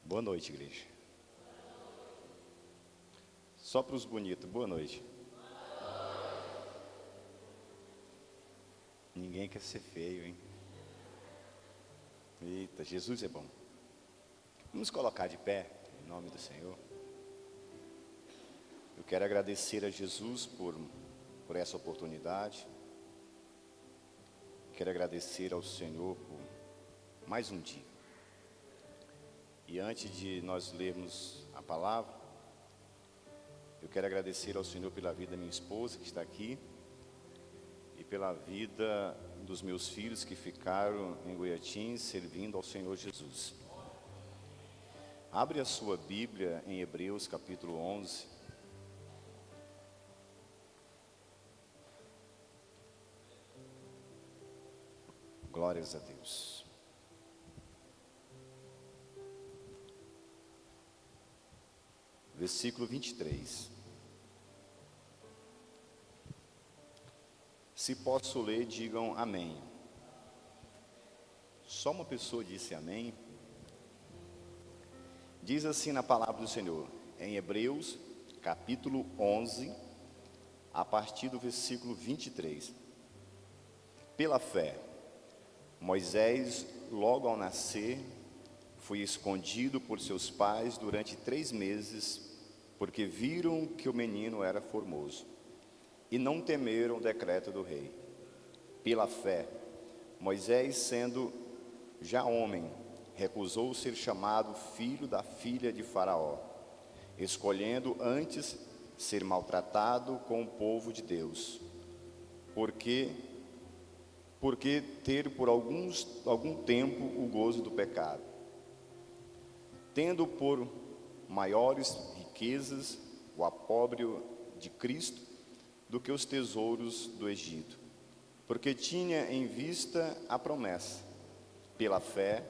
Boa noite, igreja. Só para os bonitos, boa noite. Ninguém quer ser feio, hein? Eita, Jesus é bom. Vamos colocar de pé, em nome do Senhor. Eu quero agradecer a Jesus por essa oportunidade. Quero agradecer ao Senhor por mais um dia. E antes de nós lermos a palavra, eu quero agradecer ao Senhor pela vida da minha esposa que está aqui e pela vida dos meus filhos que ficaram em Goiatins servindo ao Senhor Jesus. Abre a sua Bíblia em Hebreus capítulo 11. Glórias a Deus. Versículo 23. Se posso ler, digam amém. Só uma pessoa disse amém. Diz assim na palavra do Senhor, em Hebreus, capítulo 11, a partir do versículo 23. Pela fé, Moisés, logo ao nascer, foi escondido por seus pais durante 3 meses, porque viram que o menino era formoso, e não temeram o decreto do rei. Pela fé, Moisés, sendo já homem, recusou ser chamado filho da filha de Faraó, escolhendo antes ser maltratado com o povo de Deus, porque ter por algum tempo o gozo do pecado, tendo por maiores riquezas o opróbrio de Cristo do que os tesouros do Egito, porque tinha em vista a promessa. Pela fé,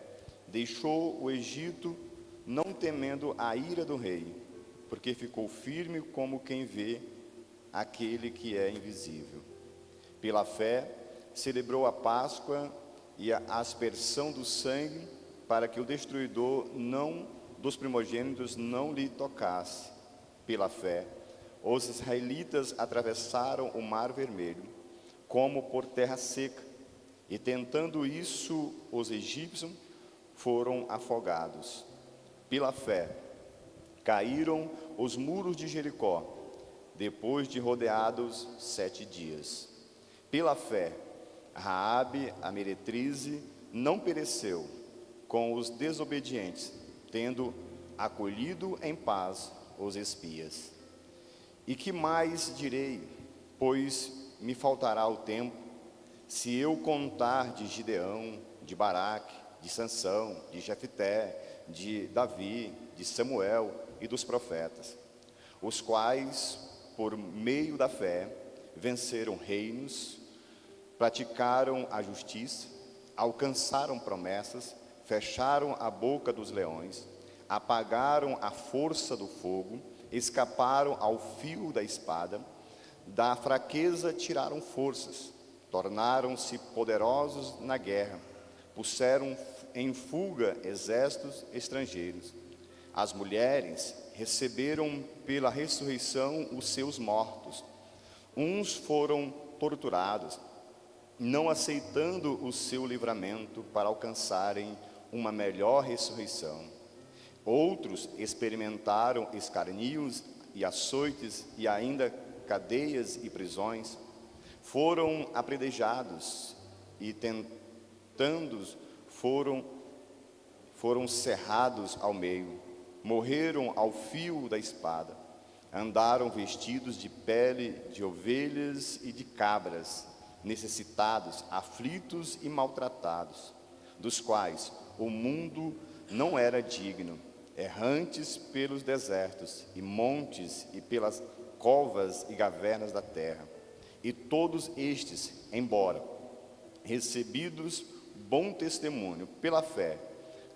deixou o Egito, não temendo a ira do rei, porque ficou firme como quem vê aquele que é invisível. Pela fé, celebrou a Páscoa e a aspersão do sangue, para que o destruidor dos primogênitos não lhe tocasse. Pela fé, os israelitas atravessaram o mar vermelho, como por terra seca, e tentando isso, os egípcios foram afogados. Pela fé, caíram os muros de Jericó, depois de rodeados 7 dias. Pela fé, Raabe, a meretrize, não pereceu com os desobedientes, tendo acolhido em paz os espias. E que mais direi, pois me faltará o tempo, se eu contar de Gideão, de Baraque, de Sansão, de Jefté, de Davi, de Samuel e dos profetas, os quais, por meio da fé, venceram reinos, praticaram a justiça, alcançaram promessas, fecharam a boca dos leões, apagaram a força do fogo, escaparam ao fio da espada, da fraqueza tiraram forças, tornaram-se poderosos na guerra, puseram em fuga exércitos estrangeiros. As mulheres receberam pela ressurreição os seus mortos. Uns foram torturados, não aceitando o seu livramento para alcançarem uma melhor ressurreição. Outros experimentaram escarnios e açoites e ainda cadeias e prisões. Foram apedrejados e tentando foram cerrados ao meio. Morreram ao fio da espada. Andaram vestidos de pele de ovelhas e de cabras, necessitados, aflitos e maltratados, dos quais o mundo não era digno, errantes pelos desertos e montes e pelas covas e cavernas da terra. E todos estes, embora recebidos bom testemunho pela fé,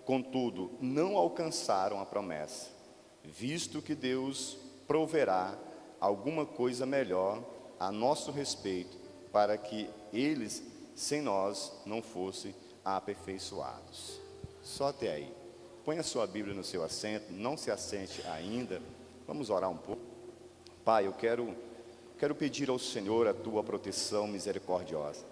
contudo não alcançaram a promessa, visto que Deus proverá alguma coisa melhor a nosso respeito, para que eles sem nós não fossem aperfeiçoados. Só até aí. Põe a sua Bíblia no seu assento, não se assente ainda. Vamos orar um pouco. Pai, eu quero pedir ao Senhor a tua proteção misericordiosa.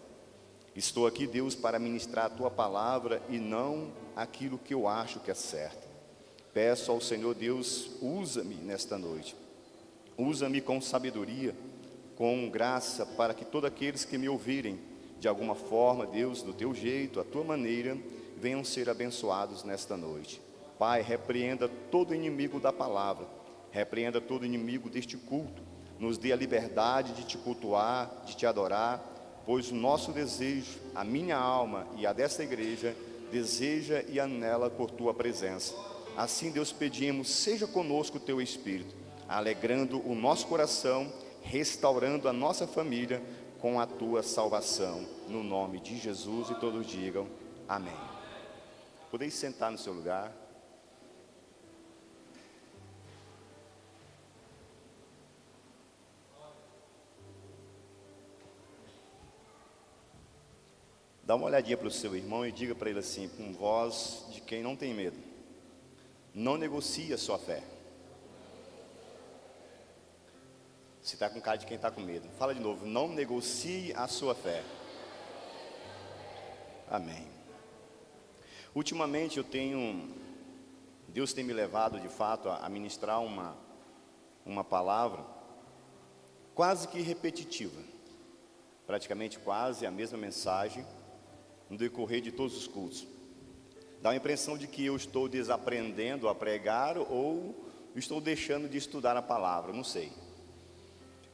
Estou aqui, Deus, para ministrar a tua palavra e não aquilo que eu acho que é certo. Peço ao Senhor, Deus, usa-me nesta noite. Usa-me com sabedoria, com graça, para que todos aqueles que me ouvirem, de alguma forma, Deus, do teu jeito, a tua maneira, venham ser abençoados nesta noite. Pai, repreenda todo inimigo da palavra, repreenda todo inimigo deste culto, nos dê a liberdade de te cultuar, de te adorar, pois o nosso desejo, a minha alma e a desta igreja, deseja e anela por tua presença. Assim, Deus, pedimos, seja conosco o teu Espírito, alegrando o nosso coração, restaurando a nossa família com a tua salvação, no nome de Jesus, e todos digam amém. Podeis sentar no seu lugar. Dá uma olhadinha para o seu irmão e diga para ele assim, com voz de quem não tem medo: não negocie a sua fé. Você está com cara de quem está com medo. Fala de novo: não negocie a sua fé. Amém. Ultimamente Deus tem me levado de fato a ministrar uma palavra quase que repetitiva, praticamente quase a mesma mensagem no decorrer de todos os cultos. Dá a impressão de que eu estou desaprendendo a pregar ou estou deixando de estudar a palavra, não sei.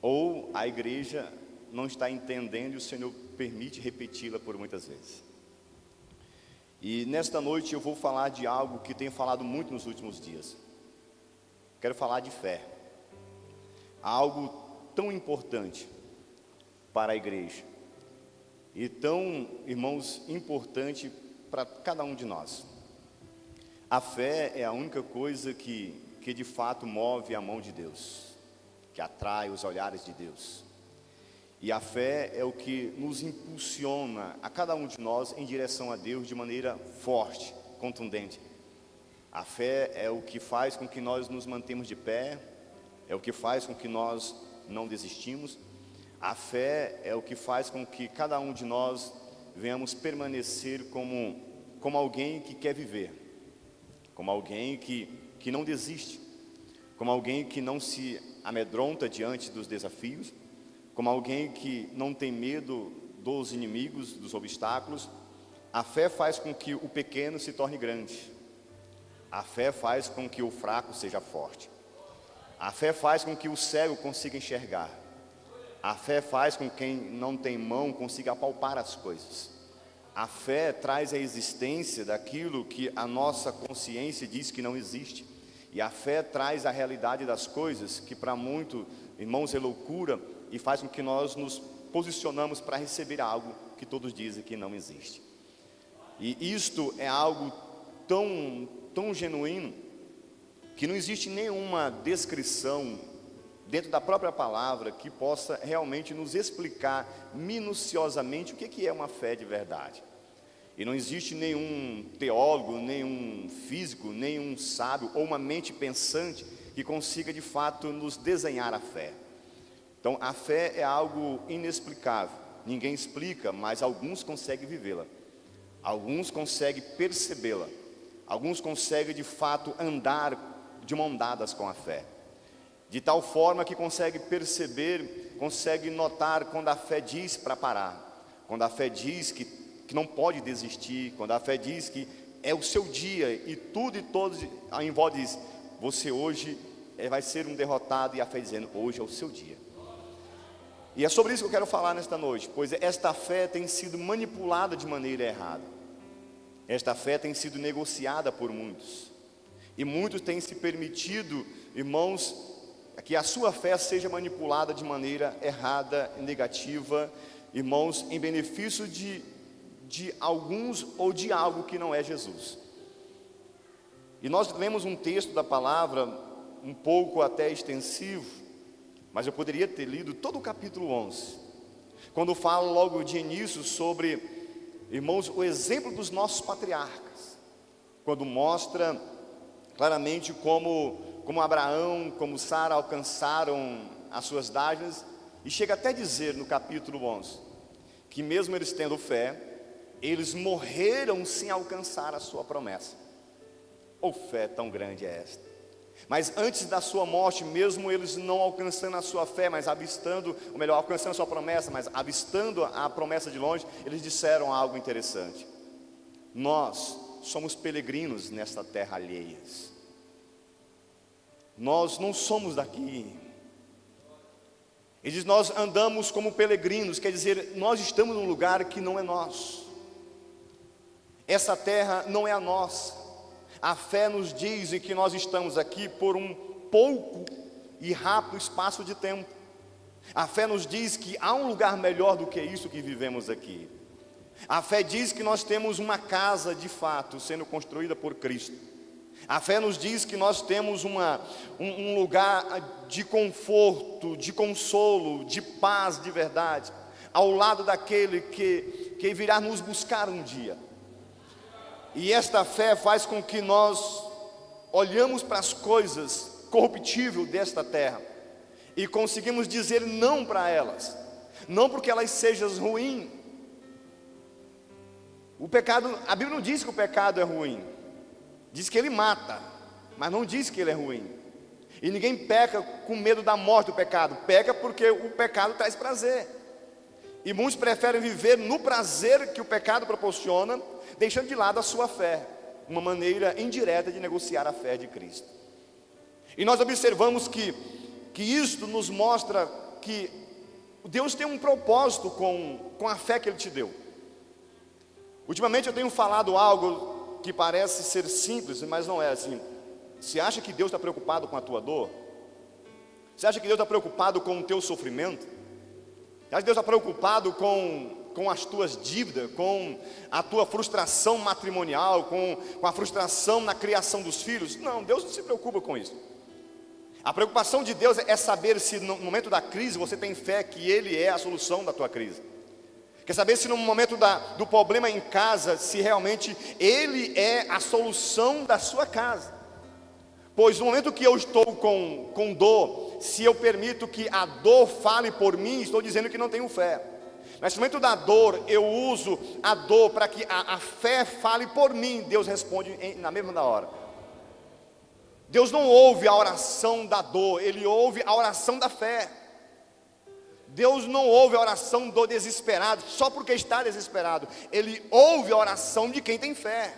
Ou a igreja não está entendendo e o Senhor permite repeti-la por muitas vezes. E nesta noite eu vou falar de algo que tenho falado muito nos últimos dias. Quero falar de fé. Algo tão importante para a igreja. E tão, irmãos, importante para cada um de nós. A fé é a única coisa que de fato move a mão de Deus, que atrai os olhares de Deus. E a fé é o que nos impulsiona a cada um de nós em direção a Deus de maneira forte, contundente. A fé é o que faz com que nós nos mantemos de pé, é o que faz com que nós não desistimos. A fé é o que faz com que cada um de nós venhamos permanecer como alguém que quer viver, como alguém que não desiste, como alguém que não se amedronta diante dos desafios, como alguém que não tem medo dos inimigos, dos obstáculos. A fé faz com que o pequeno se torne grande. A fé faz com que o fraco seja forte. A fé faz com que o cego consiga enxergar. A fé faz com que quem não tem mão consiga apalpar as coisas. A fé traz a existência daquilo que a nossa consciência diz que não existe. E a fé traz a realidade das coisas que para muitos irmãos é loucura, e faz com que nós nos posicionamos para receber algo que todos dizem que não existe. E isto é algo tão genuíno, que não existe nenhuma descrição dentro da própria palavra que possa realmente nos explicar minuciosamente o que é uma fé de verdade. E não existe nenhum teólogo, nenhum físico, nenhum sábio ou uma mente pensante que consiga de fato nos desenhar a fé. Então a fé é algo inexplicável, ninguém explica, mas alguns conseguem vivê-la, alguns conseguem percebê-la, alguns conseguem de fato andar de mãos dadas com a fé, de tal forma que consegue perceber, consegue notar quando a fé diz para parar, quando a fé diz que não pode desistir, quando a fé diz que é o seu dia e tudo e todos em volta diz: você hoje vai ser um derrotado, e a fé dizendo: hoje é o seu dia. E é sobre isso que eu quero falar nesta noite, pois esta fé tem sido manipulada de maneira errada. Esta fé tem sido negociada por muitos, e muitos têm se permitido, irmãos, que a sua fé seja manipulada de maneira errada, negativa, irmãos, em benefício de alguns ou de algo que não é Jesus. E nós lemos um texto da palavra, um pouco até extensivo, mas eu poderia ter lido todo o capítulo 11, quando fala logo de início sobre, irmãos, o exemplo dos nossos patriarcas. quando mostra claramente como Abraão, como Sara alcançaram as suas dádivas, e chega até a dizer no capítulo 11, que mesmo eles tendo fé, eles morreram sem alcançar a sua promessa. Ou fé tão grande é esta? Mas antes da sua morte, mesmo eles não alcançando a sua fé, mas avistando, ou melhor, alcançando a sua promessa, mas avistando a promessa de longe, eles disseram algo interessante: nós somos peregrinos nesta terra alheia. Nós não somos daqui. Ele diz, nós andamos como peregrinos, quer dizer, nós estamos num lugar que não é nosso. Essa terra não é a nossa. A fé nos diz que nós estamos aqui por um pouco e rápido espaço de tempo. A fé nos diz que há um lugar melhor do que isso que vivemos aqui. A fé diz que nós temos uma casa de fato sendo construída por Cristo. A fé nos diz que nós temos um lugar de conforto, de consolo, de paz de verdade, ao lado daquele que virá nos buscar um dia. E esta fé faz com que nós olhamos para as coisas corruptíveis desta terra e conseguimos dizer não para elas, não porque elas sejam ruins. O pecado, a Bíblia não diz que o pecado é ruim, diz que ele mata, mas não diz que ele é ruim. E ninguém peca com medo da morte do pecado, peca porque o pecado traz prazer. E muitos preferem viver no prazer que o pecado proporciona, deixando de lado a sua fé, uma maneira indireta de negociar a fé de Cristo. E nós observamos que isto nos mostra que Deus tem um propósito com a fé que Ele te deu. Ultimamente eu tenho falado algo que parece ser simples, mas não é assim. Você acha que Deus está preocupado com a tua dor? Você acha que Deus está preocupado com o teu sofrimento? Você acha que Deus está preocupado com as tuas dívidas, com a tua frustração matrimonial, com a frustração na criação dos filhos? Não, Deus não se preocupa com isso. A preocupação de Deus é saber se no momento da crise você tem fé que Ele é a solução da tua crise. Quer saber se no momento do problema em casa, se realmente Ele é a solução da sua casa. Pois no momento que eu estou com dor, se eu permito que a dor fale por mim, estou dizendo que não tenho fé. Mas no momento da dor, eu uso a dor para que a fé fale por mim, Deus responde na mesma hora. Deus não ouve a oração da dor, Ele ouve a oração da fé. Deus não ouve a oração do desesperado só porque está desesperado, Ele ouve a oração de quem tem fé.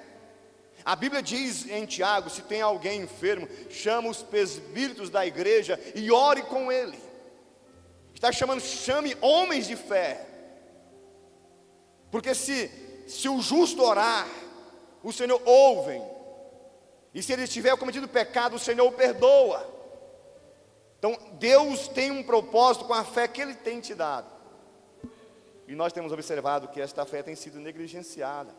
A Bíblia diz em Tiago, se tem alguém enfermo, chama os presbíteros da igreja e ore com ele. Está chamando, chame homens de fé. Porque se o justo orar, o Senhor ouve. E se ele tiver cometido pecado, o Senhor o perdoa. Então Deus tem um propósito com a fé que Ele tem te dado. E nós temos observado que esta fé tem sido negligenciada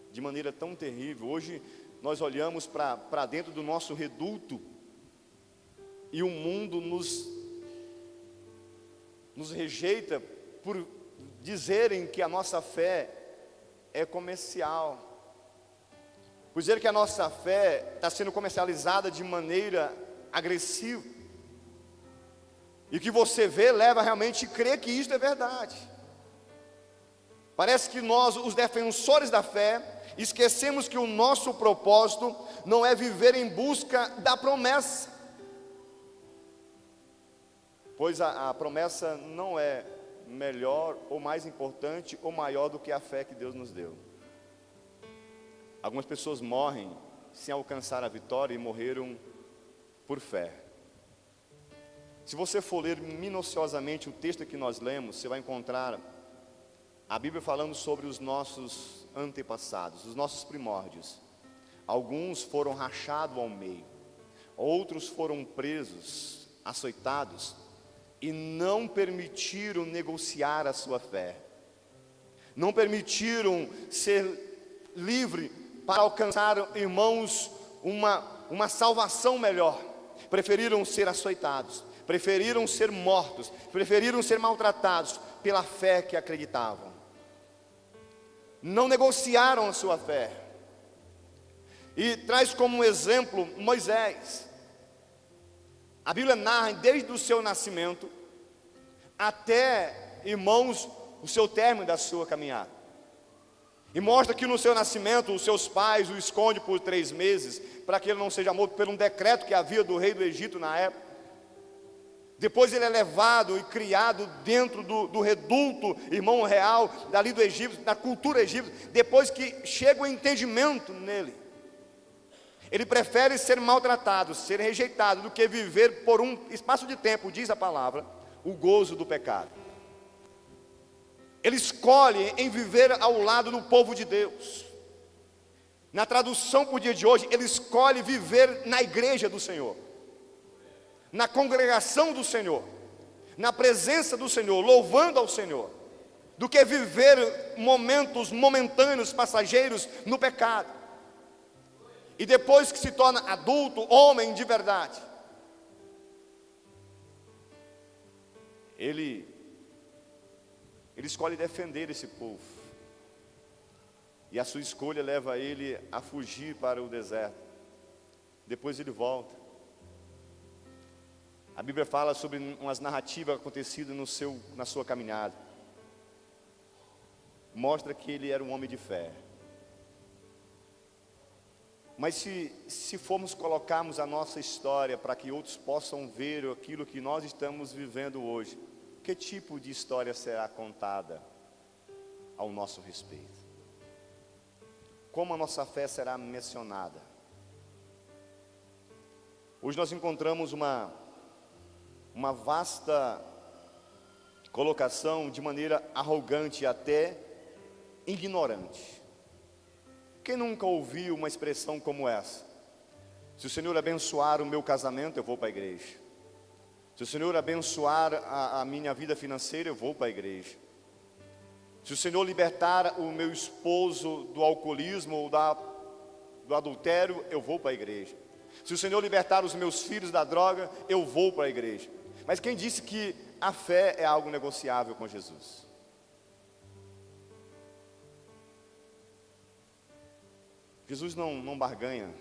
de maneira tão terrível. Hoje nós olhamos para dentro do nosso reduto e o mundo nos rejeita por dizerem que a nossa fé é comercial, por dizer que a nossa fé está sendo comercializada de maneira agressiva. E o que você vê leva realmente a crer que isto é verdade. Parece que nós, os defensores da fé, esquecemos que o nosso propósito não é viver em busca da promessa, pois a promessa não é melhor ou mais importante ou maior do que a fé que Deus nos deu. Algumas pessoas morrem sem alcançar a vitória e morreram por fé. Se você for ler minuciosamente o texto que nós lemos, você vai encontrar a Bíblia falando sobre os nossos antepassados, os nossos primórdios. Alguns foram rachados ao meio, outros foram presos, açoitados, e não permitiram negociar a sua fé, não permitiram ser livre para alcançar, irmãos, uma salvação melhor. Preferiram ser açoitados, preferiram ser mortos, preferiram ser maltratados pela fé que acreditavam. Não negociaram a sua fé. E traz como exemplo Moisés. A Bíblia narra desde o seu nascimento até, irmãos, o seu término da sua caminhada. E mostra que no seu nascimento, os seus pais o escondem por 3 meses, para que ele não seja morto, por um decreto que havia do rei do Egito na época. Depois ele é levado e criado dentro do reduto, irmão real, dali do Egito, da cultura egípcia. Depois que chega o entendimento nele, ele prefere ser maltratado, ser rejeitado, do que viver por um espaço de tempo, diz a palavra, o gozo do pecado. Ele escolhe em viver ao lado do povo de Deus. Na tradução para o dia de hoje, ele escolhe viver na igreja do Senhor, na congregação do Senhor, na presença do Senhor, louvando ao Senhor, do que viver momentos momentâneos, passageiros no pecado. E depois que se torna adulto, homem de verdade, ele escolhe defender esse povo. E a sua escolha leva ele a fugir para o deserto. Depois ele volta. A Bíblia fala sobre umas narrativas acontecidas na sua caminhada. Mostra que ele era um homem de fé. Mas se formos colocarmos a nossa história para que outros possam ver aquilo que nós estamos vivendo hoje, que tipo de história será contada ao nosso respeito? Como a nossa fé será mencionada? Hoje nós encontramos uma vasta colocação de maneira arrogante e até ignorante. Quem nunca ouviu uma expressão como essa? Se o Senhor abençoar o meu casamento, eu vou para a igreja. Se o Senhor abençoar a minha vida financeira, eu vou para a igreja. Se o Senhor libertar o meu esposo do alcoolismo ou do adultério, eu vou para a igreja. Se o Senhor libertar os meus filhos da droga, eu vou para a igreja. Mas quem disse que a fé é algo negociável com Jesus? Jesus não barganha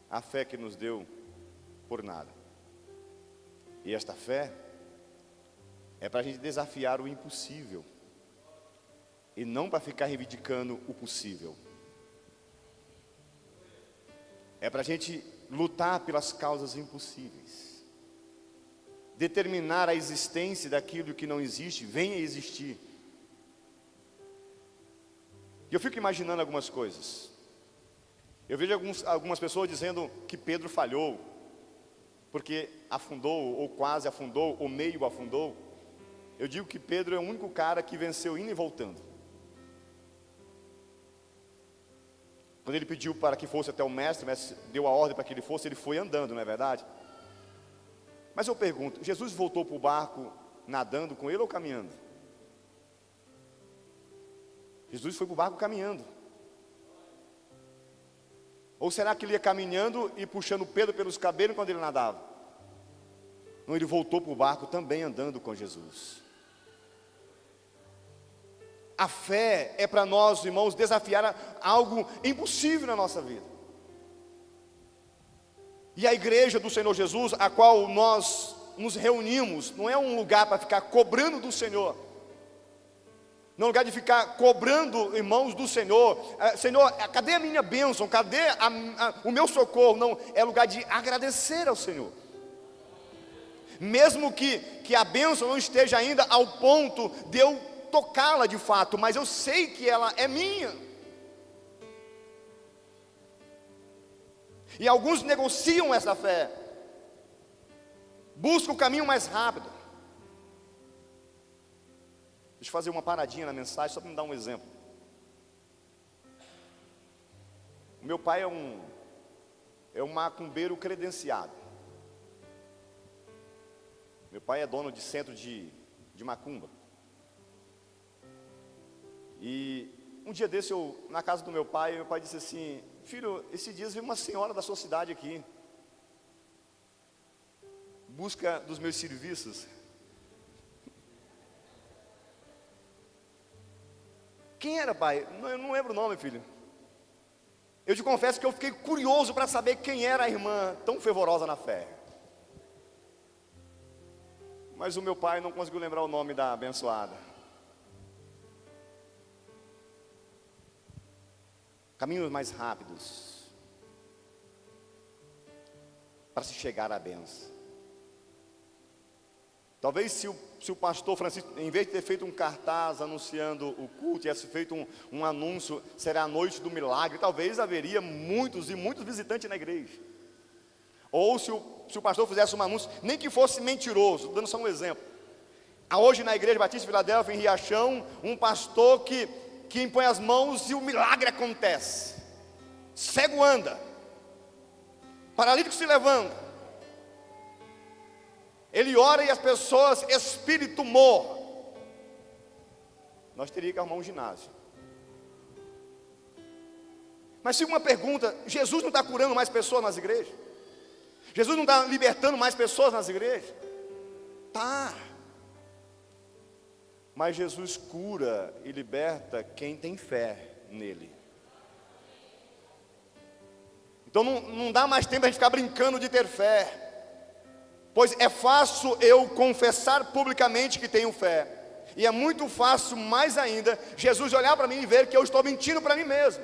a fé que nos deu por nada. E esta fé é para a gente desafiar o impossível e não para ficar reivindicando o possível. É para a gente lutar pelas causas impossíveis, determinar a existência daquilo que não existe, venha existir. E eu fico imaginando algumas coisas. Eu vejo algumas pessoas dizendo que Pedro falhou, porque afundou, ou quase afundou, ou meio afundou. Eu digo que Pedro é o único cara que venceu indo e voltando. Quando ele pediu para que fosse até o mestre deu a ordem para que ele fosse, ele foi andando, não é verdade? Mas eu pergunto, Jesus voltou para o barco nadando com ele ou caminhando? Jesus foi para o barco caminhando. Ou será que ele ia caminhando e puxando Pedro pelos cabelos quando ele nadava? Não, ele voltou para o barco também andando com Jesus. A fé é para nós, irmãos, desafiar algo impossível na nossa vida. E a igreja do Senhor Jesus, a qual nós nos reunimos, não é um lugar para ficar cobrando do Senhor. Não é um lugar de ficar cobrando, irmãos, do Senhor. Senhor, cadê a minha bênção? Cadê o meu socorro? Não, é lugar de agradecer ao Senhor. Mesmo que a bênção não esteja ainda ao ponto de eu tocá-la de fato, mas eu sei que ela é minha. E alguns negociam essa fé, buscam o caminho mais rápido. Deixa eu fazer uma paradinha na mensagem, só para me dar um exemplo. O meu pai é um macumbeiro credenciado. Meu pai é dono de centro de macumba. E um dia desse, na casa do meu pai disse assim: filho, esses dias veio uma senhora da sua cidade aqui, busca dos meus serviços. Quem era, pai? Eu não lembro o nome, filho. Eu te confesso que eu fiquei curioso para saber quem era a irmã tão fervorosa na fé. Mas o meu pai não conseguiu lembrar o nome da abençoada. Caminhos mais rápidos para se chegar à bênção. Talvez se o pastor Francisco, em vez de ter feito um cartaz anunciando o culto, tivesse feito um anúncio, será a noite do milagre, talvez haveria muitos e muitos visitantes na igreja. Ou se o pastor fizesse um anúncio, nem que fosse mentiroso, dando só um exemplo. Há hoje na igreja Batista de Filadélfia, em Riachão, um pastor que impõe as mãos e o milagre acontece. Cego anda, paralítico se levanta. Ele ora e as pessoas, espírito morre. Nós teríamos que arrumar um ginásio. Mas fica uma pergunta: Jesus não está curando mais pessoas nas igrejas? Jesus não está libertando mais pessoas nas igrejas? Tá. Mas Jesus cura e liberta quem tem fé nele. Então não dá mais tempo a gente ficar brincando de ter fé. Pois é fácil eu confessar publicamente que tenho fé. E é muito fácil, mais ainda, Jesus olhar para mim e ver que eu estou mentindo para mim mesmo.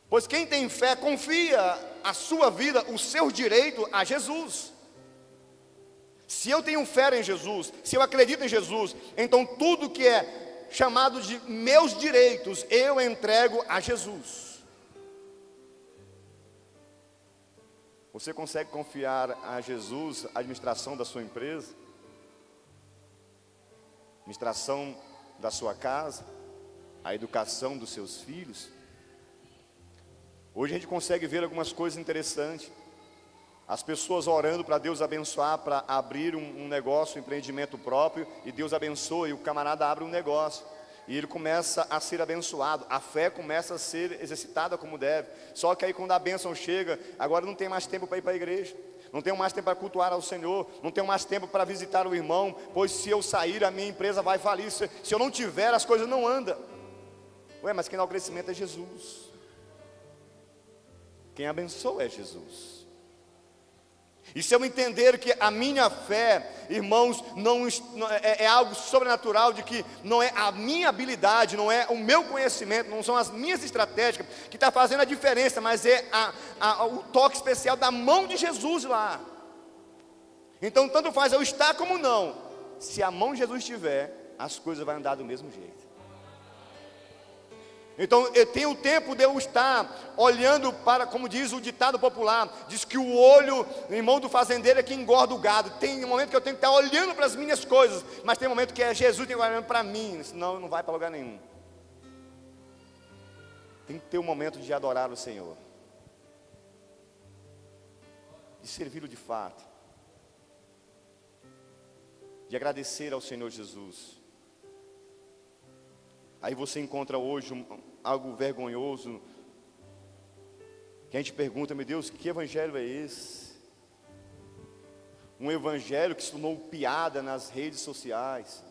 Pois quem tem fé confia a sua vida, o seu direito a Jesus. Se eu tenho fé em Jesus, se eu acredito em Jesus, então tudo que é chamado de meus direitos, eu entrego a Jesus. Você consegue confiar a Jesus a administração da sua empresa? Administração da sua casa? A educação dos seus filhos? Hoje a gente consegue ver algumas coisas interessantes. As pessoas orando para Deus abençoar, para abrir um negócio, um empreendimento próprio, e Deus abençoa, e o camarada abre um negócio. E ele começa a ser abençoado, a fé começa a ser exercitada como deve. Só que aí quando a bênção chega, agora não tem mais tempo para ir para a igreja, não tenho mais tempo para cultuar ao Senhor, não tenho mais tempo para visitar o irmão, pois se eu sair a minha empresa vai falir, se eu não tiver as coisas não andam. Ué, mas quem dá o crescimento é Jesus, quem abençoa é Jesus. E se eu entender que a minha fé, irmãos, é algo sobrenatural, de que não é a minha habilidade, não é o meu conhecimento, não são as minhas estratégias que está fazendo a diferença, mas é o toque especial da mão de Jesus lá. Então tanto faz eu estar como não, se a mão de Jesus estiver, as coisas vão andar do mesmo jeito. Então eu tenho o tempo de eu estar olhando para, como diz o ditado popular, diz que o olho, irmão do fazendeiro, é que engorda o gado. Tem um momento que eu tenho que estar olhando para as minhas coisas, mas tem um momento que é Jesus que tem que estar olhando para mim, senão não vai para lugar nenhum. Tem que ter um momento de adorar o Senhor, de servi-lo de fato, de agradecer ao Senhor Jesus. Aí você encontra hoje algo vergonhoso, que a gente pergunta: meu Deus, que evangelho é esse? Um evangelho que se tornou piada nas redes sociais,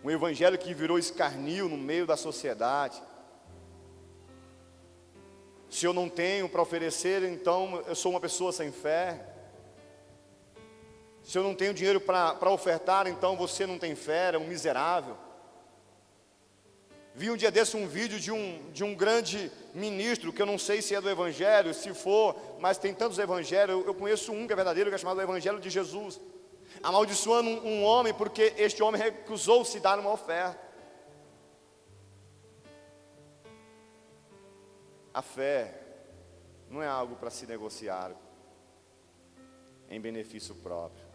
um evangelho que virou escarnio no meio da sociedade. Se eu não tenho para oferecer, então eu sou uma pessoa sem fé. Se eu não tenho dinheiro para ofertar, então você não tem fé, é um miserável. Vi um dia desse um vídeo de um grande ministro, que eu não sei se é do Evangelho, se for, mas tem tantos evangelhos. Eu conheço um que é verdadeiro, que é chamado Evangelho de Jesus, amaldiçoando um homem, porque este homem recusou-se dar uma oferta. A fé não é algo para se negociar em benefício próprio.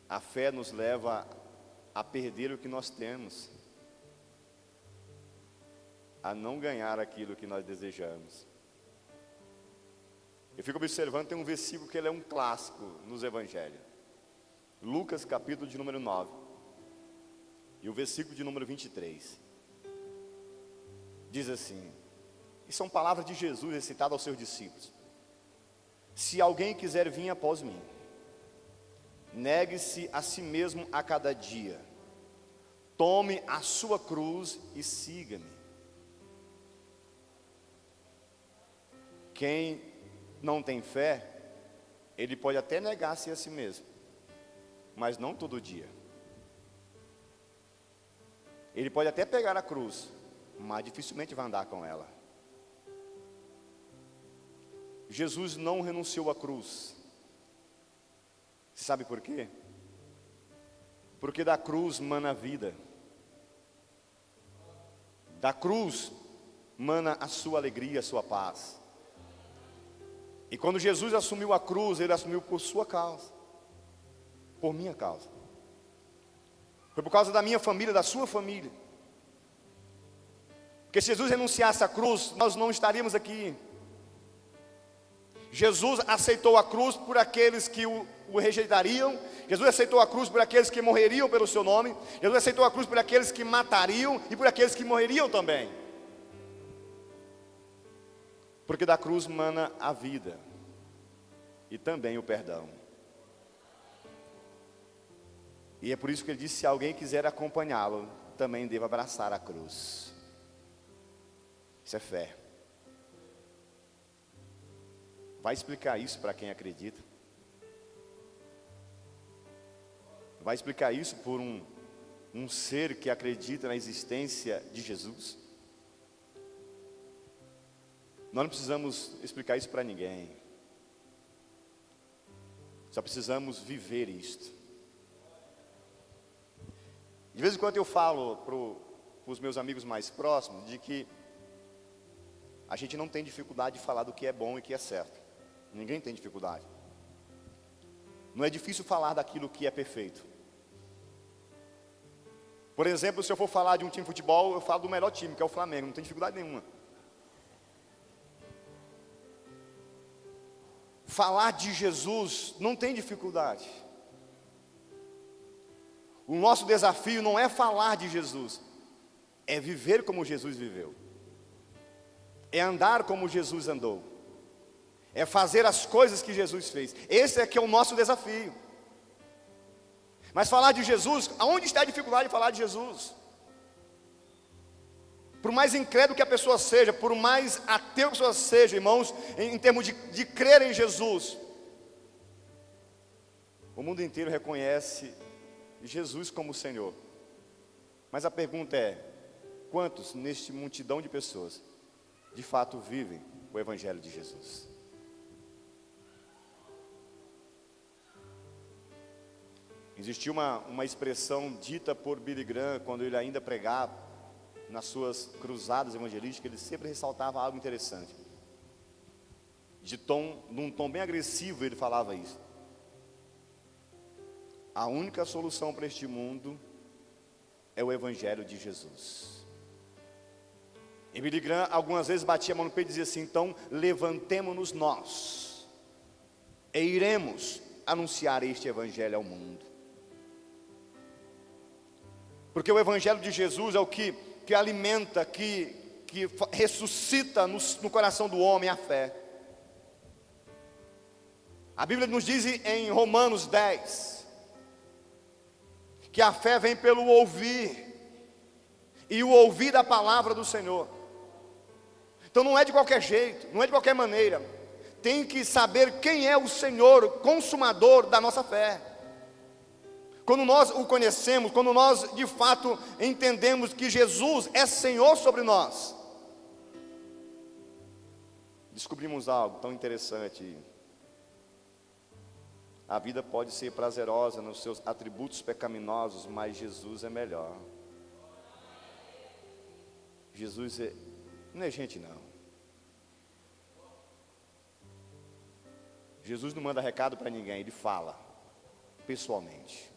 A fé nos leva a perder o que nós temos, a não ganhar aquilo que nós desejamos. Eu fico observando, tem um versículo que ele é um clássico nos evangelhos, Lucas capítulo de número 9, e o versículo de número 23, diz assim, e são palavras de Jesus recitadas aos seus discípulos: se alguém quiser vir após mim, negue-se a si mesmo a cada dia, tome a sua cruz e siga-me. Quem não tem fé, ele pode até negar-se a si mesmo, mas não todo dia. Ele pode até pegar a cruz, mas dificilmente vai andar com ela. Jesus não renunciou à cruz. Você sabe por quê? Porque da cruz mana a vida. Da cruz mana a sua alegria, a sua paz. E quando Jesus assumiu a cruz, Ele assumiu por sua causa, por minha causa. Foi por causa da minha família, da sua família. Porque se Jesus renunciasse à cruz, nós não estaríamos aqui. Jesus aceitou a cruz por aqueles que o rejeitariam. Jesus aceitou a cruz por aqueles que morreriam pelo seu nome. Jesus aceitou a cruz por aqueles que matariam e por aqueles que morreriam também. Porque da cruz mana a vida e também o perdão. E é por isso que ele disse: se alguém quiser acompanhá-lo, também deva abraçar a cruz. Isso é fé. Vai explicar isso para quem acredita. Vai explicar isso por um ser que acredita na existência de Jesus. Nós não precisamos explicar isso para ninguém. Só precisamos viver isto. De vez em quando eu falo para os meus amigos mais próximos de que a gente não tem dificuldade de falar do que é bom e que é certo. Ninguém tem dificuldade. Não é difícil falar daquilo que é perfeito. Por exemplo, se eu for falar de um time de futebol, eu falo do melhor time, que é o Flamengo. Não tem dificuldade nenhuma. Falar de Jesus não tem dificuldade. O nosso desafio não é falar de Jesus, é viver como Jesus viveu, é andar como Jesus andou, é fazer as coisas que Jesus fez. Esse é que é o nosso desafio. Mas falar de Jesus, aonde está a dificuldade de falar de Jesus? Por mais incrédulo que a pessoa seja, por mais ateu que a pessoa seja, irmãos, em termos de crer em Jesus, o mundo inteiro reconhece Jesus como Senhor. Mas a pergunta é: quantos neste multidão de pessoas de fato vivem o Evangelho de Jesus? Existiu uma expressão dita por Billy Graham quando ele ainda pregava nas suas cruzadas evangelísticas. Ele sempre ressaltava algo interessante. Num tom bem agressivo ele falava isso: a única solução para este mundo é o Evangelho de Jesus. E Billy Graham algumas vezes batia a mão no peito e dizia assim: então levantemo-nos nós e iremos anunciar este Evangelho ao mundo. Porque o Evangelho de Jesus é o que alimenta, que ressuscita no coração do homem a fé. A Bíblia nos diz em Romanos 10 que a fé vem pelo ouvir, e o ouvir da palavra do Senhor. Então não é de qualquer jeito, não é de qualquer maneira. Tem que saber quem é o Senhor, consumador da nossa fé. Quando nós o conhecemos, quando nós de fato entendemos que Jesus é Senhor sobre nós, descobrimos algo tão interessante. A vida pode ser prazerosa nos seus atributos pecaminosos, mas Jesus é melhor. Jesus não é gente não. Jesus não manda recado para ninguém, Ele fala pessoalmente.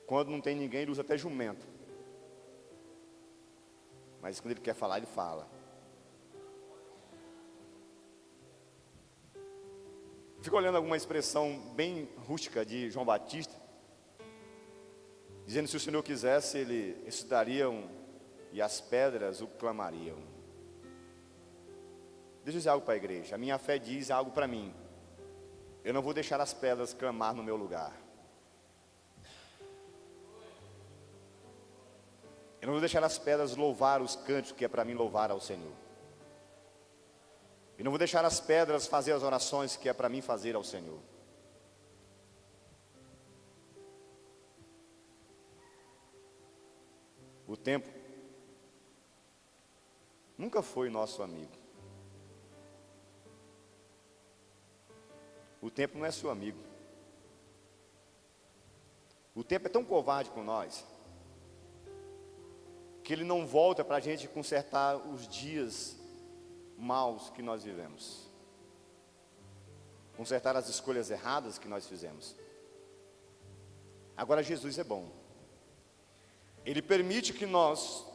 Quando não tem ninguém, Ele usa até jumento. Mas quando Ele quer falar, Ele fala. Fico olhando alguma expressão bem rústica de João Batista, dizendo que se o Senhor quisesse, Ele ressuscitariam e as pedras o clamariam. Deixa eu dizer algo para a igreja. A minha fé diz algo para mim: eu não vou deixar as pedras clamar no meu lugar. Eu não vou deixar as pedras louvar os cânticos que é para mim louvar ao Senhor. E não vou deixar as pedras fazer as orações que é para mim fazer ao Senhor. O tempo nunca foi nosso amigo. O tempo não é seu amigo. O tempo é tão covarde com nós, que ele não volta para a gente consertar os dias maus que nós vivemos, consertar as escolhas erradas que nós fizemos. Agora Jesus é bom. Ele permite que nós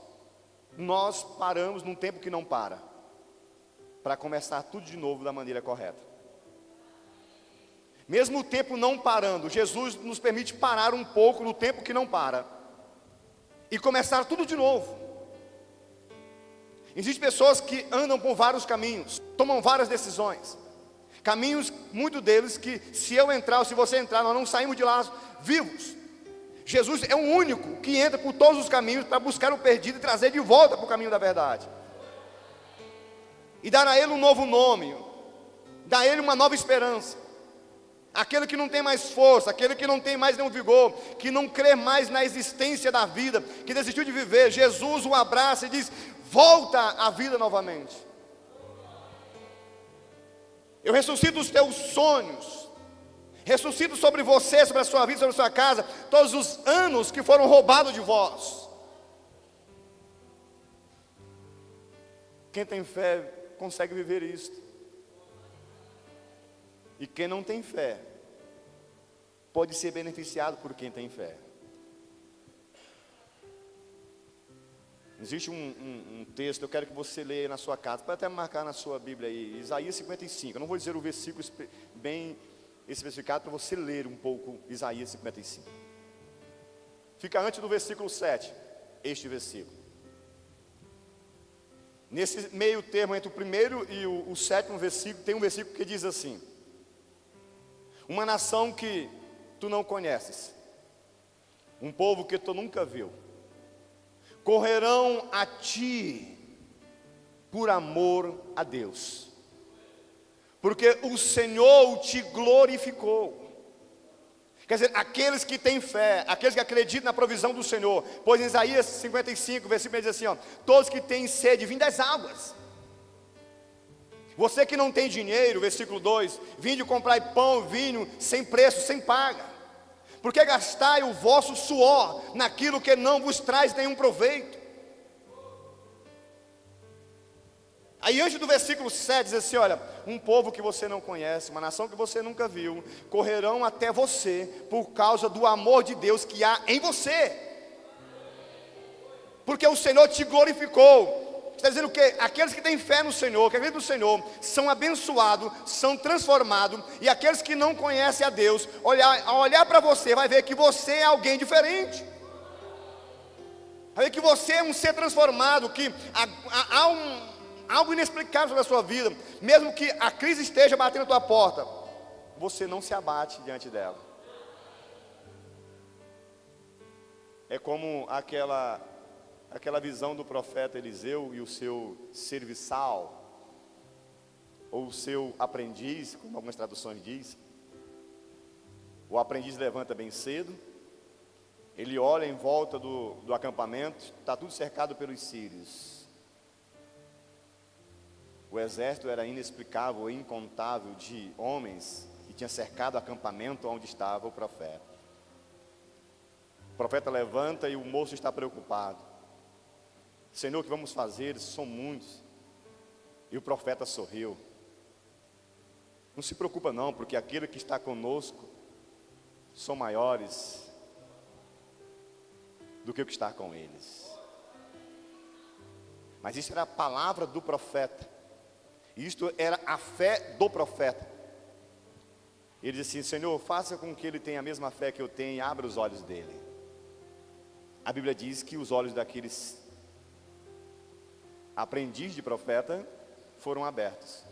paramos num tempo que não para começar tudo de novo da maneira correta. Mesmo o tempo não parando, Jesus nos permite parar um pouco no tempo que não para e começar tudo de novo. Existem pessoas que andam por vários caminhos, tomam várias decisões, caminhos, muitos deles que se eu entrar ou se você entrar, nós não saímos de lá vivos. Jesus é o único que entra por todos os caminhos para buscar o perdido e trazer de volta para o caminho da verdade. E dar a ele um novo nome, dar a ele uma nova esperança. Aquele que não tem mais força, aquele que não tem mais nenhum vigor, que não crê mais na existência da vida, que desistiu de viver, Jesus o abraça e diz: volta à vida novamente. Eu ressuscito os teus sonhos, ressuscito sobre você, sobre a sua vida, sobre a sua casa, todos os anos que foram roubados de vós. Quem tem fé consegue viver isto. E quem não tem fé pode ser beneficiado por quem tem fé. Existe um texto, eu quero que você leia na sua casa, pode até marcar na sua Bíblia aí, Isaías 55. Eu não vou dizer o versículo bem especificado para você ler um pouco Isaías 55. Fica antes do versículo 7, este versículo. Nesse meio termo entre o primeiro e o sétimo versículo, tem um versículo que diz assim: uma nação que tu não conheces, um povo que tu nunca viu, correrão a ti por amor a Deus, porque o Senhor te glorificou. Quer dizer, aqueles que têm fé, aqueles que acreditam na provisão do Senhor, pois em Isaías 55, versículo 1 diz assim, ó: todos que têm sede, vinde das águas. Você que não tem dinheiro, versículo 2, vinde comprar pão, vinho, sem preço, sem paga. Porque gastai o vosso suor naquilo que não vos traz nenhum proveito. Aí antes do versículo 7 diz assim, olha: um povo que você não conhece, uma nação que você nunca viu, correrão até você por causa do amor de Deus que há em você. Porque o Senhor te glorificou. Está dizendo que aqueles que têm fé no Senhor, que acreditam no Senhor, são abençoados, são transformados. E aqueles que não conhecem a Deus, ao olhar para você, vai ver que você é alguém diferente. Vai ver que você é um ser transformado, que há algo inexplicável sobre a sua vida. Mesmo que a crise esteja batendo na tua porta, você não se abate diante dela. É como aquela visão do profeta Eliseu e o seu serviçal, ou o seu aprendiz, como algumas traduções diz. O aprendiz levanta bem cedo, ele olha em volta do acampamento, está tudo cercado pelos sírios. O exército era inexplicável e incontável de homens que tinha cercado o acampamento onde estava o profeta. O profeta levanta e o moço está preocupado. Senhor, o que vamos fazer? São muitos. E o profeta sorriu. Não se preocupa não, porque aquele que está conosco são maiores do que o que está com eles. Mas isso era a palavra do profeta. Isto era a fé do profeta. Ele disse assim: Senhor, faça com que ele tenha a mesma fé que eu tenho e abra os olhos dele. A Bíblia diz que os olhos daqueles aprendiz de profeta foram abertos.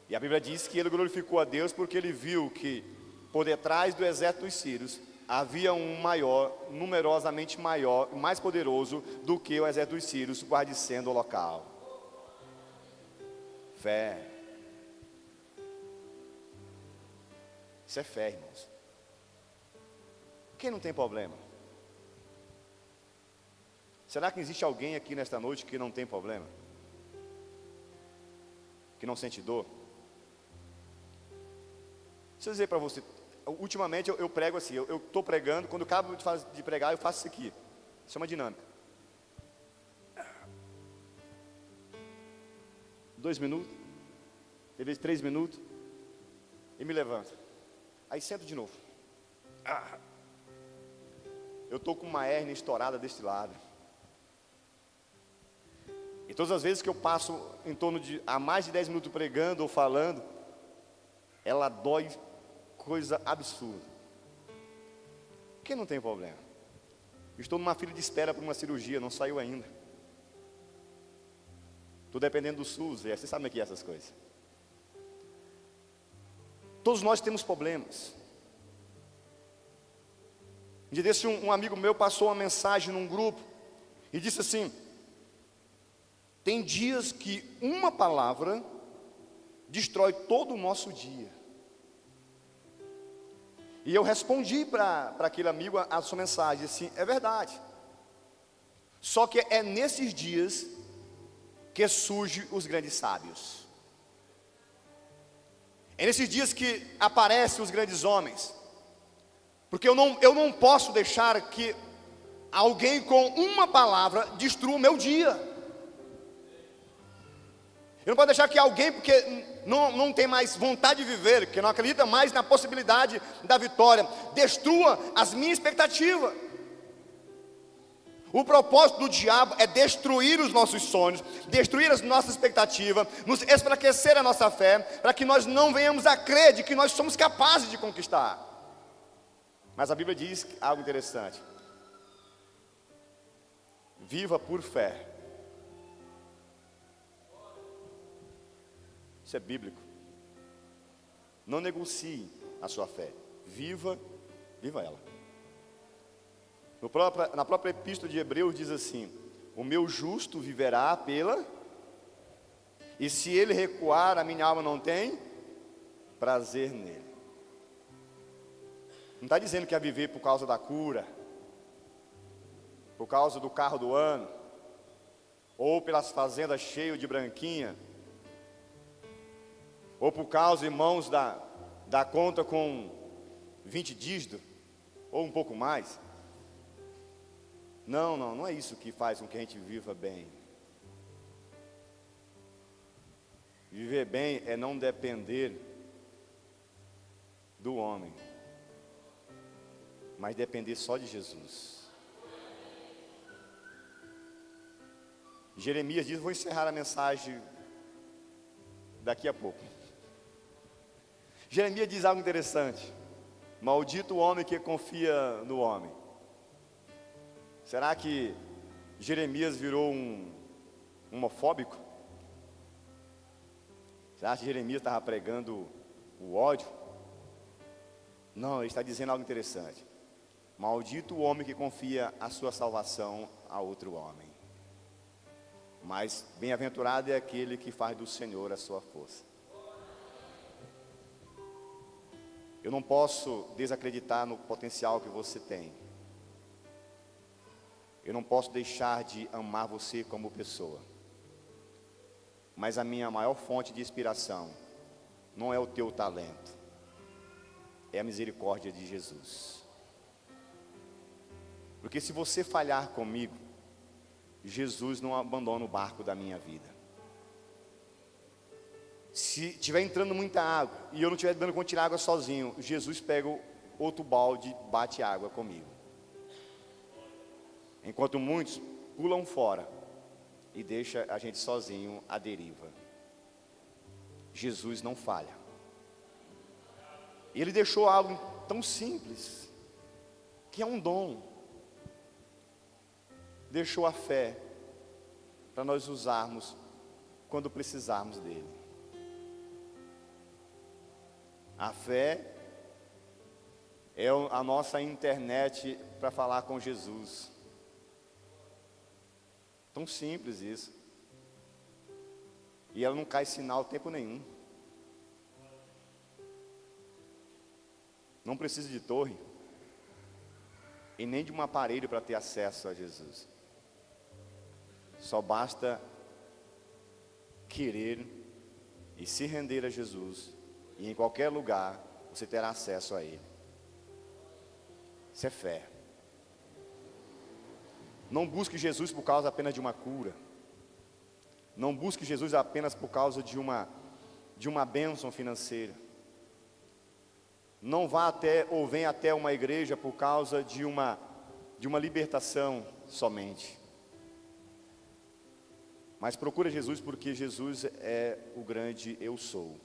E a Bíblia diz que ele glorificou a Deus porque ele viu que por detrás do exército dos sírios havia um maior, numerosamente maior, mais poderoso do que o exército dos sírios, guarnecendo o local. Fé. Isso é fé, irmãos. Quem não tem problema? Será que existe alguém aqui nesta noite que não tem problema? Que não sente dor? Deixa eu dizer para você, ultimamente eu prego assim, eu estou pregando, quando eu acabo de pregar, eu faço isso aqui. Isso é uma dinâmica. 2 minutos, às vezes 3 minutos, e me levanto. Aí sento de novo. Eu estou com uma hérnia estourada deste lado. E todas as vezes que eu passo em torno de há mais de 10 minutos pregando ou falando, ela dói coisa absurda. Quem não tem problema? Estou numa fila de espera para uma cirurgia, não saiu ainda. Estou dependendo do SUS, você sabe o que é essas coisas. Todos nós temos problemas. Um dia desse, um amigo meu passou uma mensagem num grupo e disse assim: tem dias que uma palavra destrói todo o nosso dia. E eu respondi para aquele amigo a sua mensagem assim: é verdade. Só que é nesses dias que surgem os grandes sábios. É nesses dias que aparecem os grandes homens. Porque eu não posso deixar que alguém com uma palavra destrua o meu dia. Eu não posso deixar que alguém, porque não tem mais vontade de viver, que não acredita mais na possibilidade da vitória, destrua as minhas expectativas. O propósito do diabo é destruir os nossos sonhos, destruir as nossas expectativas, nos enfraquecer a nossa fé, para que nós não venhamos a crer de que nós somos capazes de conquistar. Mas a Bíblia diz algo interessante: viva por fé. Isso é bíblico. Não negocie a sua fé. Viva ela. Na própria epístola de Hebreus diz assim: o meu justo viverá pela... E se ele recuar, a minha alma não tem prazer nele. Não está dizendo que é viver por causa da cura, por causa do carro do ano, ou pelas fazendas cheias de branquinha, ou por causa, irmãos, da conta com 20 dígitos, ou um pouco mais. Não é isso que faz com que a gente viva bem. Viver bem é não depender do homem, mas depender só de Jesus. Jeremias diz, vou encerrar a mensagem daqui a pouco. Jeremias diz algo interessante: maldito o homem que confia no homem. Será que Jeremias virou um homofóbico? Será que Jeremias estava pregando o ódio? Não, ele está dizendo algo interessante: maldito o homem que confia a sua salvação a outro homem, mas bem-aventurado é aquele que faz do Senhor a sua força. Eu não posso desacreditar no potencial que você tem. Eu não posso deixar de amar você como pessoa. Mas a minha maior fonte de inspiração não é o teu talento, é a misericórdia de Jesus. Porque se você falhar comigo, Jesus não abandona o barco da minha vida. Se estiver entrando muita água e eu não estiver dando conta de tirar água sozinho, Jesus pega outro balde e bate água comigo. Enquanto muitos pulam fora e deixa a gente sozinho à deriva. Jesus não falha. Ele deixou algo tão simples, que é um dom. Deixou a fé para nós usarmos quando precisarmos dele. A fé é a nossa internet para falar com Jesus. Tão simples isso. e ela não cai sinal tempo nenhum. Não precisa de torre e nem de um aparelho para ter acesso a Jesus. Só basta querer e se render a Jesus, e em qualquer lugar você terá acesso a Ele. Isso é fé. Não busque Jesus por causa apenas de uma cura. Não busque Jesus apenas por causa de uma bênção financeira. Não vá até ou venha até uma igreja por causa de uma libertação somente. Mas procura Jesus porque Jesus é o grande eu sou.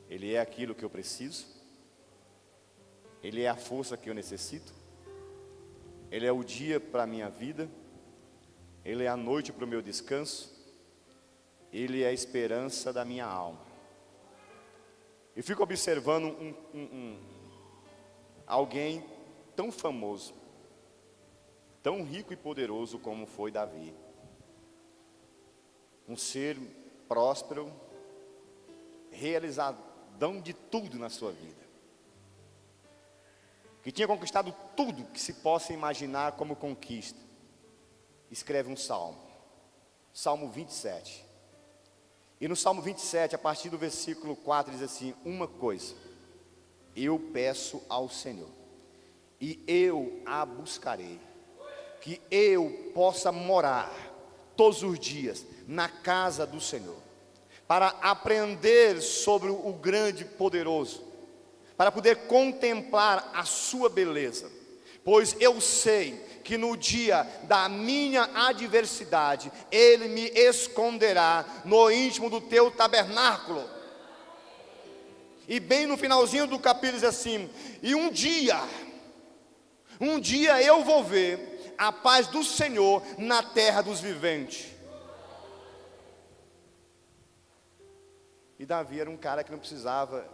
Ele é aquilo que eu preciso. Ele é a força que eu necessito. Ele é o dia para a minha vida. Ele é a noite para o meu descanso. Ele é a esperança da minha alma. Eu fico observando alguém tão famoso, tão rico e poderoso como foi Davi. Um ser próspero, realizadão de tudo na sua vida, que tinha conquistado tudo que se possa imaginar como conquista. Escreve um salmo, Salmo 27. E no Salmo 27, a partir do versículo 4, diz assim: uma coisa eu peço ao Senhor, e eu a buscarei, que eu possa morar todos os dias na casa do Senhor, para aprender sobre o grande e poderoso, para poder contemplar a sua beleza, pois eu sei que no dia da minha adversidade, Ele me esconderá no íntimo do teu tabernáculo. E bem no finalzinho do capítulo diz assim: e um dia eu vou ver a paz do Senhor na terra dos viventes. E Davi era um cara que não precisava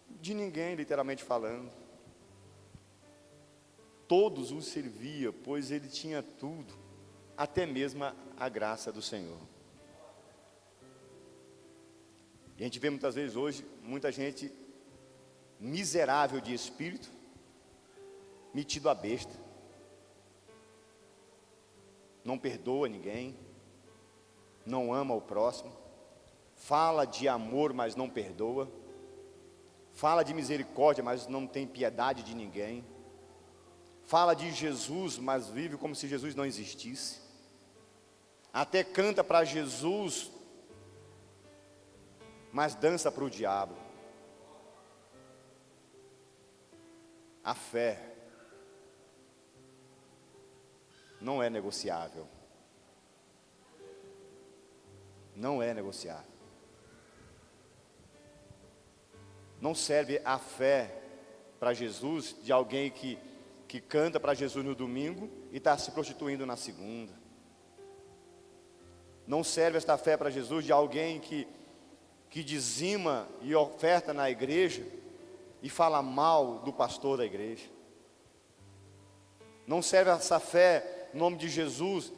de ninguém, literalmente falando. Todos o serviam, pois ele tinha tudo, até mesmo a graça do Senhor. E a gente vê muitas vezes hoje, muita gente miserável de espírito, metido a besta. Não perdoa ninguém, não ama o próximo, fala de amor, mas não perdoa, fala de misericórdia, mas não tem piedade de ninguém. Fala de Jesus, mas vive como se Jesus não existisse. Até canta para Jesus, mas dança para o diabo. A fé não é negociável. Não é negociável. Não serve a fé para Jesus de alguém que canta para Jesus no domingo e está se prostituindo na segunda. Não serve esta fé para Jesus de alguém que dizima e oferta na igreja e fala mal do pastor da igreja. Não serve essa fé em nome de Jesus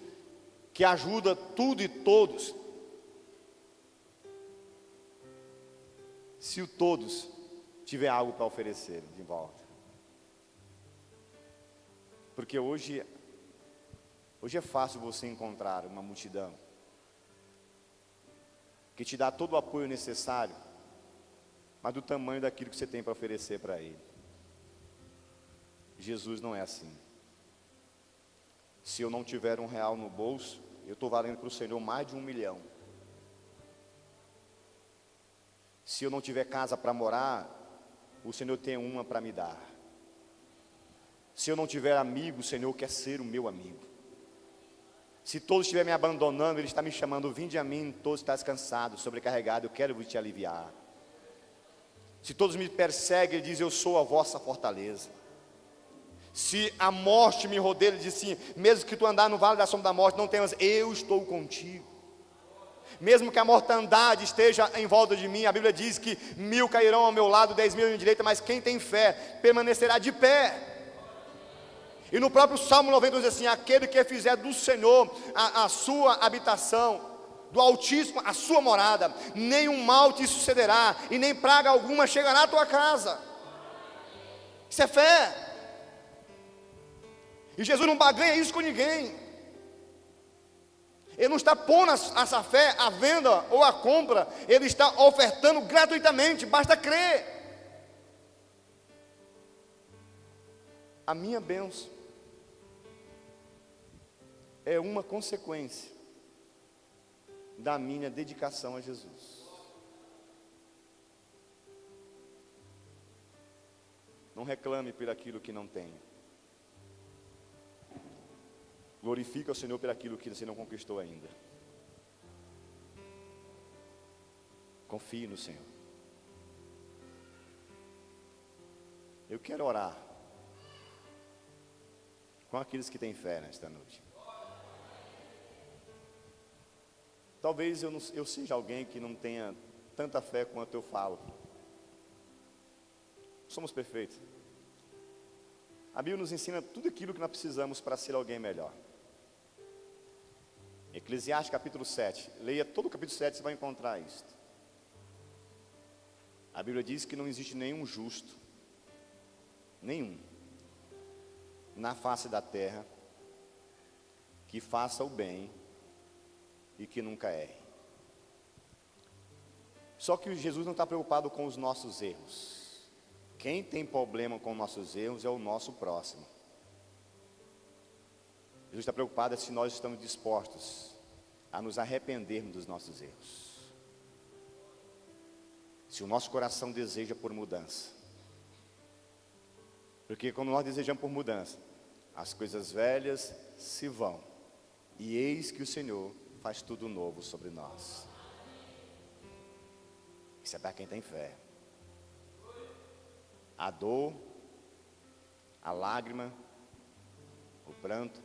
que ajuda tudo e todos, se o todos tiver algo para oferecer de volta. Porque hoje é fácil você encontrar uma multidão que te dá todo o apoio necessário, mas do tamanho daquilo que você tem para oferecer para ele. Jesus não é assim. Se eu não tiver R$1 no bolso, eu estou valendo para o Senhor mais de 1 milhão. Se eu não tiver casa para morar, o Senhor tem uma para me dar. Se eu não tiver amigo, o Senhor quer ser o meu amigo. Se todos estiverem me abandonando, Ele está me chamando: vinde a mim, todos estás cansados, sobrecarregados, eu quero te aliviar. Se todos me perseguem, Ele diz: eu sou a vossa fortaleza. Se a morte me rodeia, Ele diz assim: mesmo que tu andar no vale da sombra da morte, não temas, eu estou contigo. Mesmo que a mortandade esteja em volta de mim, a Bíblia diz que 1000 cairão ao meu lado, 10.000 à minha direita, mas quem tem fé permanecerá de pé. E no próprio Salmo 90 diz assim: aquele que fizer do Senhor a sua habitação, do Altíssimo a sua morada, nenhum mal te sucederá, e nem praga alguma chegará à tua casa. Isso é fé. E Jesus não barganha isso com ninguém. Ele não está pondo essa fé à venda ou à compra, Ele está ofertando gratuitamente, basta crer. A minha bênção é uma consequência da minha dedicação a Jesus. Não reclame por aquilo que não tenho. Glorifica o Senhor por aquilo que você não conquistou ainda. Confie no Senhor. Eu quero orar com aqueles que têm fé nesta noite. Talvez eu seja alguém que não tenha tanta fé quanto eu falo. Somos perfeitos. A Bíblia nos ensina tudo aquilo que nós precisamos para ser alguém melhor. Eclesiastes capítulo 7. Leia todo o capítulo 7, você vai encontrar isso. A Bíblia diz que não existe nenhum justo, nenhum, na face da terra, que faça o bem e que nunca erre. Só que Jesus não está preocupado com os nossos erros. Quem tem problema com nossos erros é o nosso próximo. Jesus está preocupado se nós estamos dispostos a nos arrependermos dos nossos erros. Se o nosso coração deseja por mudança. Porque quando nós desejamos por mudança, as coisas velhas se vão. E eis que o Senhor faz tudo novo sobre nós. Isso é para quem tem fé. A dor, a lágrima, o pranto,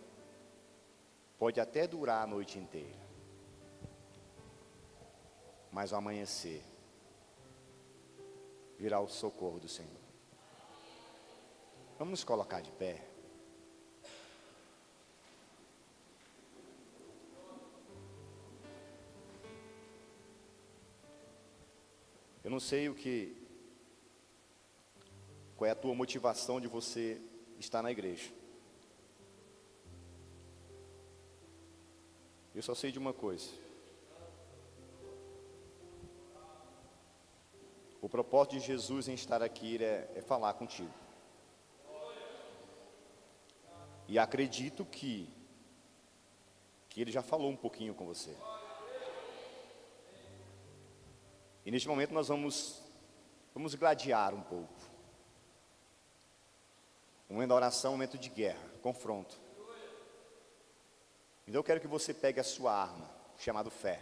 pode até durar a noite inteira. Mas o amanhecer virá o socorro do Senhor. Vamos nos colocar de pé. Eu não sei qual é a tua motivação de você estar na igreja. Eu só sei de uma coisa. O propósito de Jesus em estar aqui é falar contigo. E acredito que Ele já falou um pouquinho com você. E neste momento nós vamos gladiar um pouco. Um momento da oração, um momento de guerra, confronto. Então eu quero que você pegue a sua arma, chamada fé.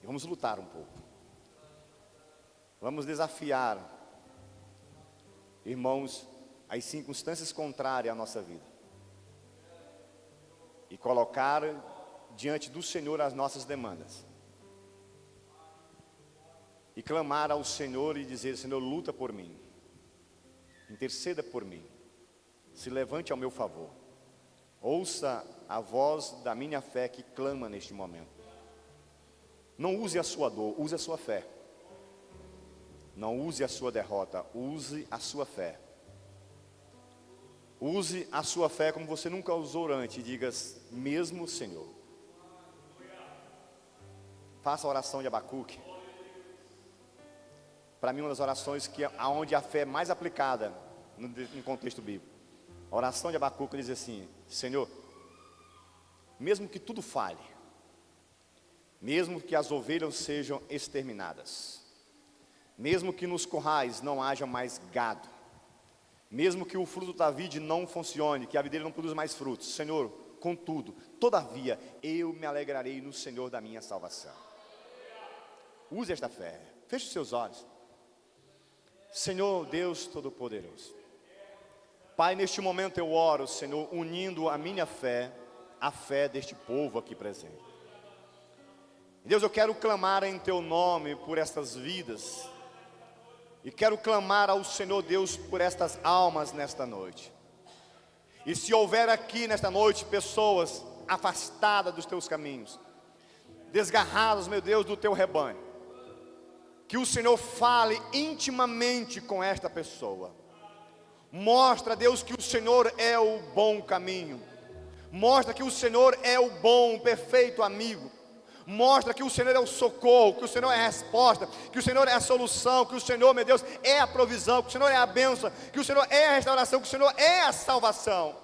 E vamos lutar um pouco. Vamos desafiar, irmãos, as circunstâncias contrárias à nossa vida. E colocar diante do Senhor as nossas demandas. E clamar ao Senhor e dizer: Senhor, luta por mim. Interceda por mim. Se levante ao meu favor. Ouça a voz da minha fé que clama neste momento. Não use a sua dor, use a sua fé. Não use a sua derrota, use a sua fé. Use a sua fé como você nunca usou antes. E diga: mesmo Senhor. Faça a oração de Abacuque. Para mim, uma das orações onde a fé é mais aplicada no contexto bíblico. A oração de Abacuque diz assim: Senhor, mesmo que tudo falhe, mesmo que as ovelhas sejam exterminadas, mesmo que nos currais não haja mais gado, mesmo que o fruto da vide não funcione, que a videira não produza mais frutos, Senhor, contudo, todavia, eu me alegrarei no Senhor da minha salvação. Use esta fé, feche os seus olhos. Senhor Deus Todo-Poderoso, Pai, neste momento eu oro, Senhor, unindo a minha fé à fé deste povo aqui presente. Deus, eu quero clamar em Teu nome por estas vidas, e quero clamar ao Senhor Deus por estas almas nesta noite. E se houver aqui nesta noite pessoas afastadas dos Teus caminhos, desgarrados, meu Deus, do teu rebanho. Que o Senhor fale intimamente com esta pessoa. Mostra, Deus, que o Senhor é o bom caminho. Mostra que o Senhor é o bom, perfeito amigo. Mostra que o Senhor é o socorro, que o Senhor é a resposta, que o Senhor é a solução, que o Senhor, meu Deus, é a provisão, que o Senhor é a bênção, que o Senhor é a restauração, que o Senhor é a salvação.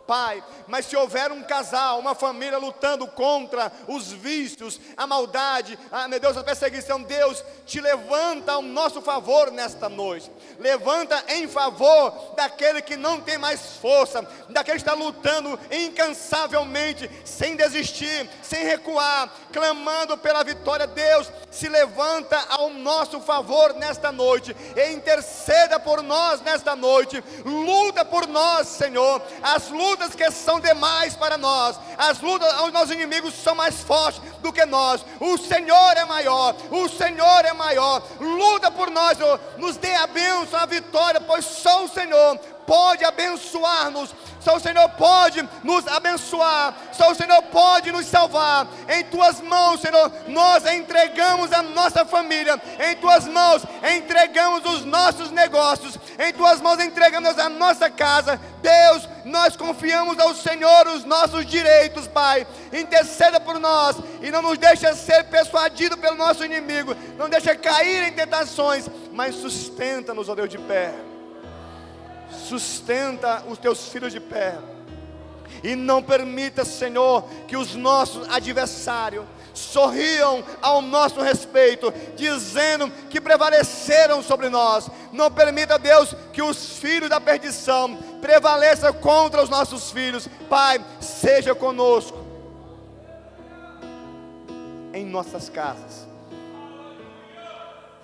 Pai, mas se houver um casal, uma família lutando contra os vícios, a maldade, meu Deus, a perseguição, Deus, te levanta ao nosso favor nesta noite. Levanta em favor daquele que não tem mais força, daquele que está lutando incansavelmente, sem desistir, sem recuar, clamando pela vitória. Deus, se levanta ao nosso favor nesta noite, e interceda por nós nesta noite. Luta por nós, Senhor, as lutas que são demais para nós, as lutas aos nossos inimigos são mais fortes do que nós. O Senhor é maior, o Senhor é maior. Luta por nós, Senhor, nos dê a bênção, a vitória, pois só o Senhor pode abençoar-nos, só o Senhor pode nos abençoar, só o Senhor pode nos salvar. Em tuas mãos, Senhor, nós entregamos a nossa família, em tuas mãos entregamos os nossos negócios, em tuas mãos entregamos a nossa casa. Deus, nós confiamos ao Senhor os nossos direitos, Pai. Interceda por nós e não nos deixe ser persuadido pelo nosso inimigo, não deixe cair em tentações, mas sustenta-nos, ó Deus, de pé. Sustenta os teus filhos de pé, e não permita, Senhor, que os nossos adversários sorriam ao nosso respeito, dizendo que prevaleceram sobre nós. Não permita, Deus, que os filhos da perdição prevaleçam contra os nossos filhos. Pai, seja conosco em nossas casas,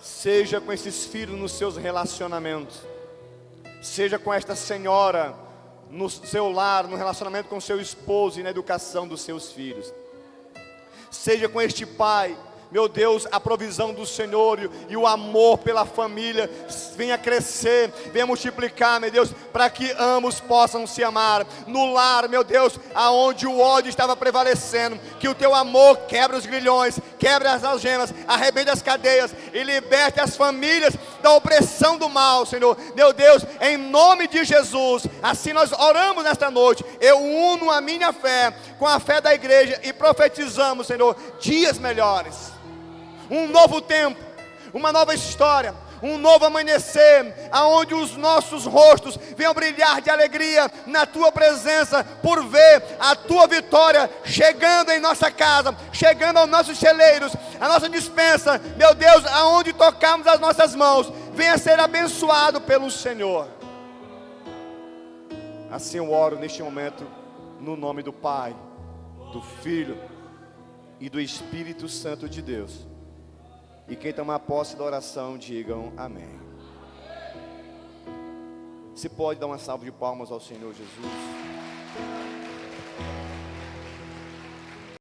seja com esses filhos nos seus relacionamentos, seja com esta senhora no seu lar, no relacionamento com seu esposo e na educação dos seus filhos. Seja com este pai, meu Deus, a provisão do Senhor e o amor pela família venha crescer, venha multiplicar, meu Deus, para que ambos possam se amar. No lar, meu Deus, aonde o ódio estava prevalecendo, que o teu amor quebre os grilhões, quebre as algemas, arrebente as cadeias e liberte as famílias da opressão do mal, Senhor. Meu Deus, em nome de Jesus, assim nós oramos nesta noite. Eu uno a minha fé com a fé da igreja e profetizamos, Senhor, dias melhores, um novo tempo, uma nova história, um novo amanhecer, aonde os nossos rostos venham brilhar de alegria na tua presença, por ver a tua vitória chegando em nossa casa, chegando aos nossos celeiros, a nossa despensa. Meu Deus, aonde tocarmos as nossas mãos, venha ser abençoado pelo Senhor. Assim eu oro neste momento, no nome do Pai, do Filho e do Espírito Santo de Deus. E quem tomar posse da oração, digam amém. Se pode dar uma salva de palmas ao Senhor Jesus.